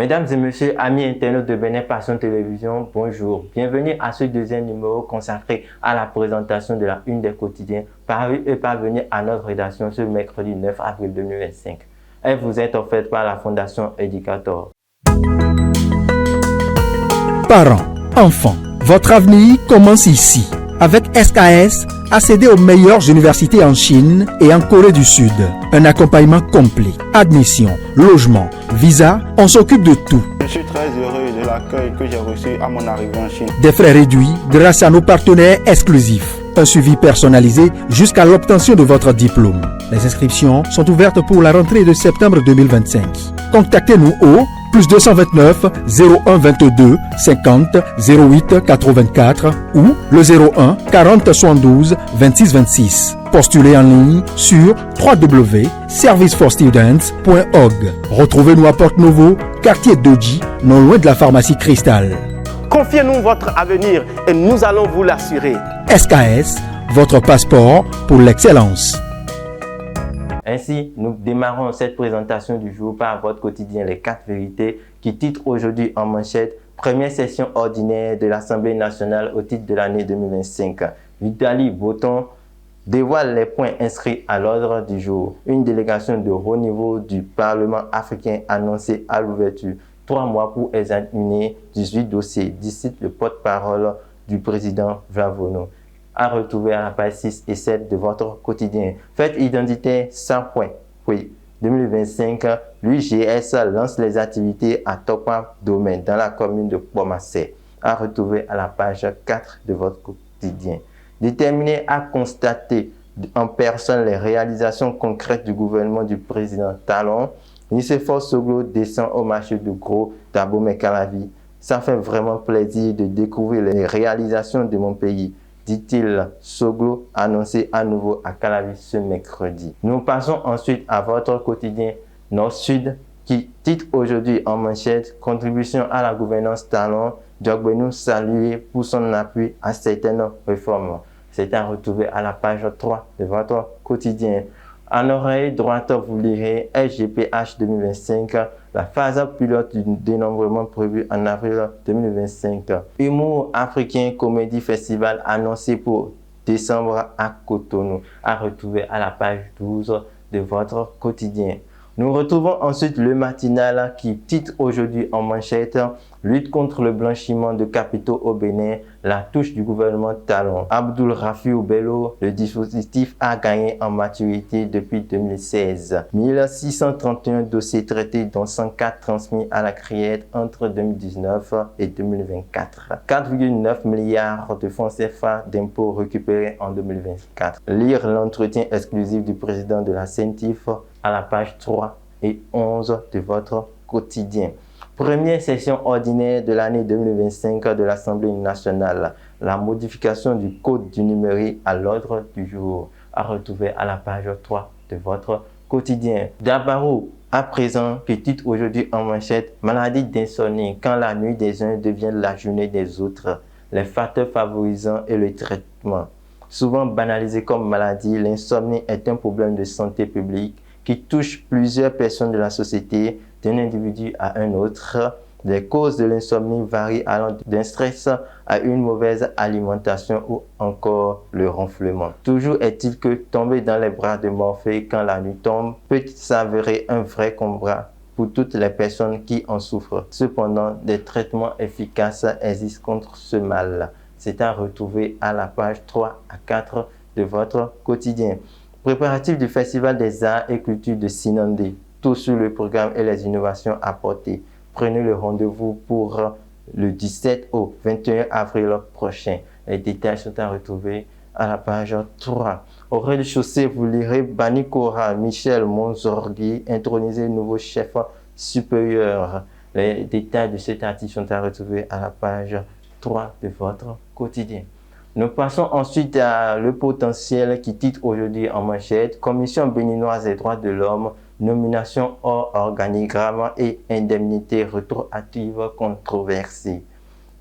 Mesdames et messieurs, amis internautes de Bénin Passion Télévision, bonjour. Bienvenue à ce deuxième numéro consacré à la présentation de la une des quotidiens paru et parvenu à notre rédaction ce mercredi 9 avril 2025. Elle vous est offerte par la Fondation Educator. Parents, enfants, votre avenir commence ici. Avec SKS, accédez aux meilleures universités en Chine et en Corée du Sud. Un accompagnement complet. Admission, logement, visa, on s'occupe de tout. Je suis très heureux de l'accueil que j'ai reçu à mon arrivée en Chine. Des frais réduits grâce à nos partenaires exclusifs. Un suivi personnalisé jusqu'à l'obtention de votre diplôme. Les inscriptions sont ouvertes pour la rentrée de septembre 2025. Contactez-nous au plus 229 01 22 50 08 84 ou le 01 40 72 26 26. Postulez en ligne sur www.serviceforstudents.org. Retrouvez-nous à Porte Novo, quartier Doji, non loin de la pharmacie Cristal. Confiez-nous votre avenir et nous allons vous l'assurer. SKS, votre passeport pour l'excellence. Ainsi, nous démarrons cette présentation du jour par votre quotidien Les 4 vérités qui titre aujourd'hui en manchette première session ordinaire de l'Assemblée nationale au titre de l'année 2025. Vitali Boton dévoile les points inscrits à l'ordre du jour. Une délégation de haut niveau du Parlement africain annoncée à l'ouverture. 3 mois pour examiner 18 dossiers, d'ici le porte-parole du président Vlavono. À retrouver à la page 6 et 7 de votre quotidien. Fête identitaire sans point. Oui, 2025, l'UGS lance les activités à Tokwa Domaine dans la commune de Pomassé. À retrouver à la page 4 de votre quotidien. Déterminé à constater en personne les réalisations concrètes du gouvernement du président Talon, Nicéphore Soglo descend au marché de gros d'Abomey-Calavi. Ça fait vraiment plaisir de découvrir les réalisations de mon pays, dit-il Soglo, annoncé à nouveau à Calavi ce mercredi. Nous passons ensuite à votre quotidien Nord-Sud qui titre aujourd'hui en manchette « Contribution à la gouvernance Talon, Djogbenou salué pour son appui à certaines réformes ». C'est à retrouver à la page 3 de votre quotidien. En oreille droite, vous lirez SGPH 2025, la phase pilote du dénombrement prévu en avril 2025. Humour africain comédie festival annoncé pour décembre à Cotonou, à retrouver à la page 12 de votre quotidien. Nous retrouvons ensuite le matinal qui titre aujourd'hui en manchette « Lutte contre le blanchiment de capitaux au Bénin, la touche du gouvernement Talon ». Abdoul Rafiou Bello, le dispositif a gagné en maturité depuis 2016. 1631 dossiers traités dont 104 transmis à la criette entre 2019 et 2024. 4,9 milliards de fonds CFA d'impôts récupérés en 2024. Lire l'entretien exclusif du président de la CENTIF à la page 3 et 11 de votre quotidien. Première session ordinaire de l'année 2025 de l'Assemblée nationale. La modification du code du numérique à l'ordre du jour. À retrouver à la page 3 de votre quotidien. Dabarou, à présent, qui titre aujourd'hui en manchette « Maladie d'insomnie, quand la nuit des uns devient la journée des autres. Les facteurs favorisants et le traitement ». Souvent banalisé comme maladie, l'insomnie est un problème de santé publique qui touche plusieurs personnes de la société, d'un individu à un autre. Les causes de l'insomnie varient allant d'un stress à une mauvaise alimentation ou encore le ronflement. Toujours est-il que tomber dans les bras de Morphée quand la nuit tombe peut s'avérer un vrai combat pour toutes les personnes qui en souffrent. Cependant, des traitements efficaces existent contre ce mal. C'est à retrouver à la page 3 à 4 de votre quotidien. Préparatifs du Festival des Arts et Cultures de Sinandé. Tout sur le programme et les innovations apportées. Prenez le rendez-vous pour le 17 au 21 avril prochain. Les détails sont à retrouver à la page 3. Au rez-de-chaussée, vous lirez Banikora Michel Monzorgui, intronisé nouveau chef supérieur. Les détails de cet article sont à retrouver à la page 3 de votre quotidien. Nous passons ensuite à Le Potentiel qui titre aujourd'hui en manchette « Commission béninoise des droits de l'homme, nomination hors organigramme et indemnité rétroactive controversée ».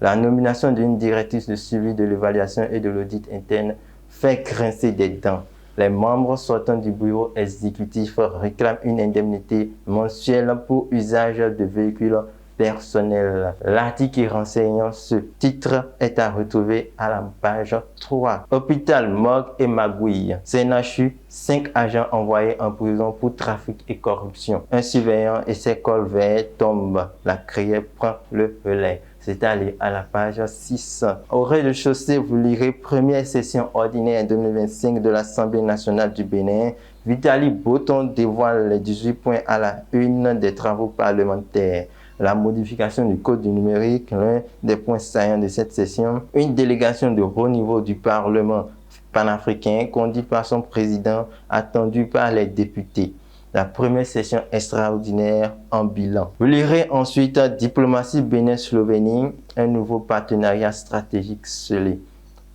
La nomination d'une directrice de suivi de l'évaluation et de l'audit interne fait grincer des dents. Les membres sortants du bureau exécutif réclament une indemnité mensuelle pour usage de véhicules personnel. L'article qui renseigne ce titre est à retrouver à la page 3. Hôpital Morgue et Magouille. CNHU, 5 agents envoyés en prison pour trafic et corruption. Un surveillant et ses collègues tombent. La criée prend le relais. C'est à lire à la page 6. Au rez-de-chaussée, vous lirez première session ordinaire 2025 de l'Assemblée nationale du Bénin. Vitaly Botton dévoile les 18 points à la une des travaux parlementaires. La modification du code du numérique, l'un des points saillants de cette session. Une délégation de haut niveau du Parlement panafricain, conduite par son président, attendue par les députés. La première session extraordinaire en bilan. Vous lirez ensuite Diplomatie Bénin-Slovénie, un nouveau partenariat stratégique scellé.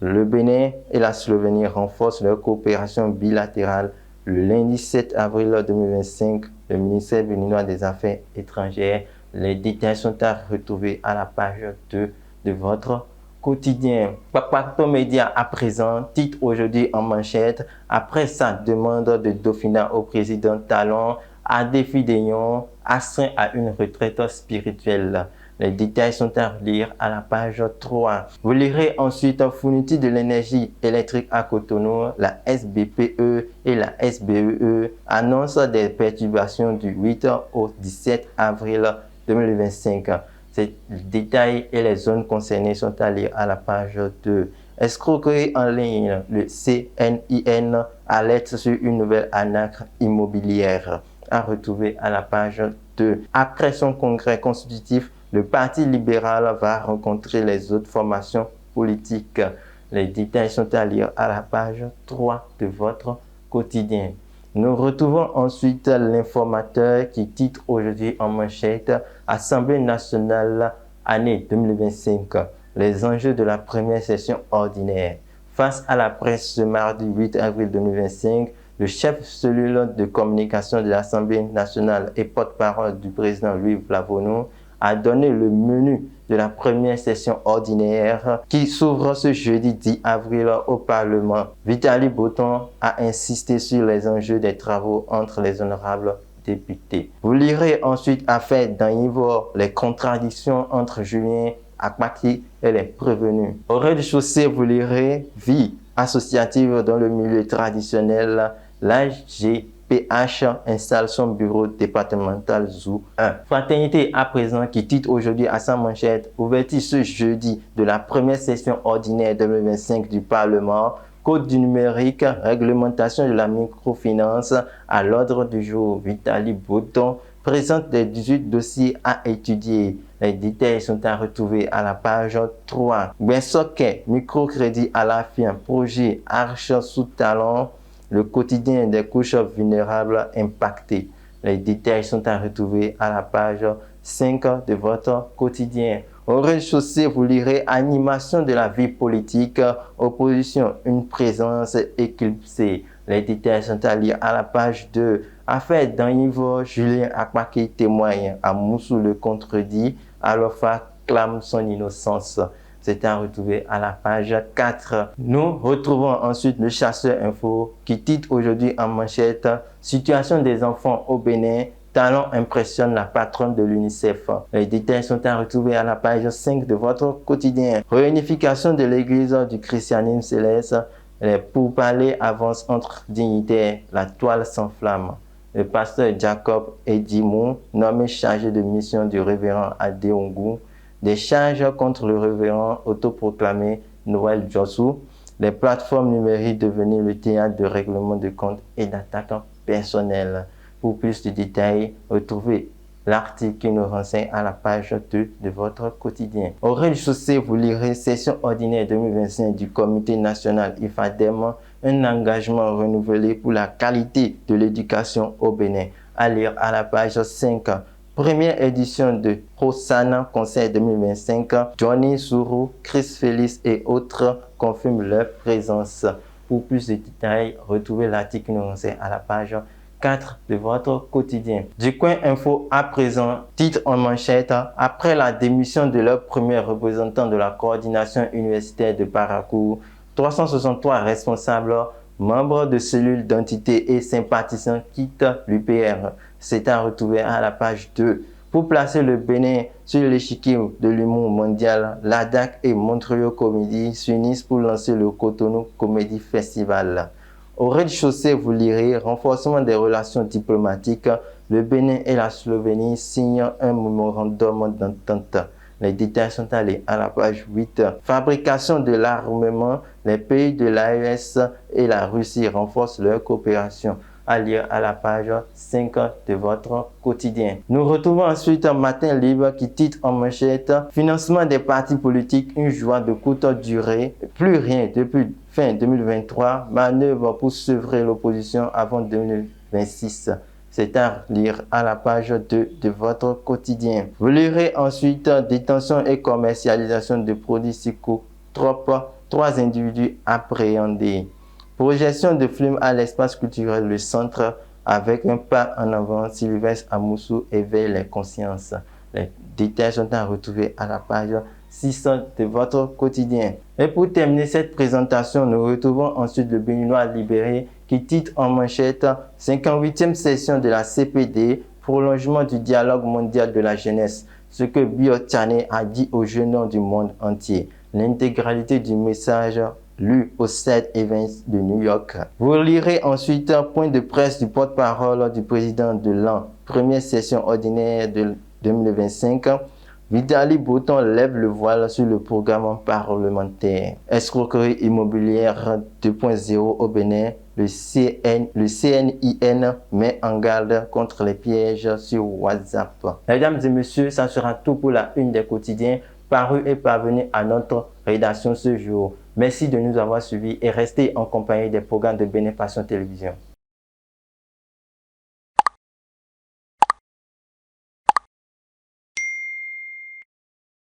Le Bénin et la Slovénie renforcent leur coopération bilatérale. Le lundi 7 avril 2025, le ministère béninois des Affaires étrangères. Les détails sont à retrouver à la page 2 de votre quotidien. Papacto Média à présent titre aujourd'hui en manchette: après sa demande de Dauphinat au président Talon, Adéfi Daignon astreint à une retraite spirituelle. Les détails sont à lire à la page 3. Vous lirez ensuite fourniture de l'énergie électrique à Cotonou. La SBPE et la SBEE annoncent des perturbations du 8 au 17 avril 2025. Ces détails et les zones concernées sont à lire à la page 2. Escroquerie en ligne, le CNIN alerte sur une nouvelle arnaque immobilière. À retrouver à la page 2. Après son congrès constitutif, le Parti libéral va rencontrer les autres formations politiques. Les détails sont à lire à la page 3 de votre quotidien. Nous retrouvons ensuite l'informateur qui titre aujourd'hui en manchette: Assemblée nationale année 2025. Les enjeux de la première session ordinaire. Face à la presse ce mardi 8 avril 2025, le chef cellule de communication de l'Assemblée nationale et porte-parole du président Louis Vlavono a donné le menu de la première session ordinaire qui s'ouvre ce jeudi 10 avril au Parlement. Vitaly Botton a insisté sur les enjeux des travaux entre les honorables députés. Vous lirez ensuite affaire d'Anivor, les contradictions entre Julien Akpaki et les prévenus. Au rez-de-chaussée, vous lirez vie associative dans le milieu traditionnel. L'AGPH installe son bureau départemental ZOO 1. Fraternité à présent qui titre aujourd'hui à sa manchette: ouverture ce jeudi de la première session ordinaire 2025 du Parlement. Code du numérique, réglementation de la microfinance à l'ordre du jour. Vitaly Botton présente les 18 dossiers à étudier. Les détails sont à retrouver à la page 3. Bensoke, microcrédit à la fin, projet Arche sous talon. Le quotidien des couches vulnérables impactées. Les détails sont à retrouver à la page 5 de votre quotidien. Au rez-de-chaussée, vous lirez animation de la vie politique, opposition, une présence éclipsée. Les détails sont à lire à la page 2. Affaire d'Anivor, Julien Akpaki témoigne. À Moussou le contredit, Alofa clame son innocence. C'est à retrouver à la page 4. Nous retrouvons ensuite le Chasseur Info qui titre aujourd'hui en manchette: situation des enfants au Bénin, Talon impressionne la patronne de l'UNICEF. Les détails sont à retrouver à la page 5 de votre quotidien. Réunification de l'église du christianisme céleste. Les pourparlers avancent entre dignitaires. La toile s'enflamme. Le pasteur Jacob Edimou, nommé chargé de mission du révérend Adéongou. Des charges contre le révérend autoproclamé Noël Jossou. Les plateformes numériques devenues le théâtre de règlement de comptes et d'attaques personnelles. Pour plus de détails, retrouvez l'article qui nous renseigne à la page 2 de votre quotidien. Au rez-de-chaussée, vous lirez session ordinaire 2025 du Comité national IFADEM, un engagement renouvelé pour la qualité de l'éducation au Bénin. À lire à la page 5. Première édition de Hosanna Conseil 2025. Johnny Sourou, Chris Félix et autres confirment leur présence. Pour plus de détails, retrouvez l'article qui nous renseigne à la page 4 de votre quotidien. Du Coin Info à présent, titre en manchette: après la démission de leur premier représentant de la coordination universitaire de Parakou, 363 responsables, membres de cellules d'entités et sympathisants quittent l'UPR. C'est à retrouver à la page 2. Pour placer le Bénin sur l'échiquier de l'humour mondial, la DAC et Montreal Comedy s'unissent pour lancer le Cotonou Comedy Festival. Au rez-de-chaussée, vous lirez renforcement des relations diplomatiques. Le Bénin et la Slovénie signent un mémorandum d'entente. Les détails sont allés à la page 8. Fabrication de l'armement. Les pays de l'AES et la Russie renforcent leur coopération. À lire à la page 5 de votre quotidien. Nous retrouvons ensuite un Matin Libre qui titre en manchette « Financement des partis politiques, une joie de courte durée. Plus rien depuis fin 2023. Manœuvre pour sevrer l'opposition avant 2026. » C'est à lire à la page 2 de votre quotidien. Vous lirez ensuite « Détention et commercialisation de produits psychotropes. 3 individus appréhendés. » Projection de film à l'espace culturel Le Centre avec un pas en avant. Sylvestre Amoussou éveille les consciences. Les détails sont à retrouver à la page 600 de votre quotidien. Et pour terminer cette présentation, nous retrouvons ensuite le Béninois Libéré qui titre en manchette 58e session de la CPD, prolongement du dialogue mondial de la jeunesse. Ce que Bio Tchane a dit aux jeunes du monde entier. L'intégralité du message lu au 7 Events de New York. Vous lirez ensuite un point de presse du porte-parole du président de l'an, première session ordinaire de 2025. Vitali Bouton lève le voile sur le programme parlementaire. Escroquerie immobilière 2.0 au Bénin. Le CNIN met en garde contre les pièges sur WhatsApp. Mesdames et messieurs, ça sera tout pour la une des quotidiens paru et parvenu à notre rédaction ce jour. Merci de nous avoir suivis et restez en compagnie des programmes de Bénin Passion Télévision.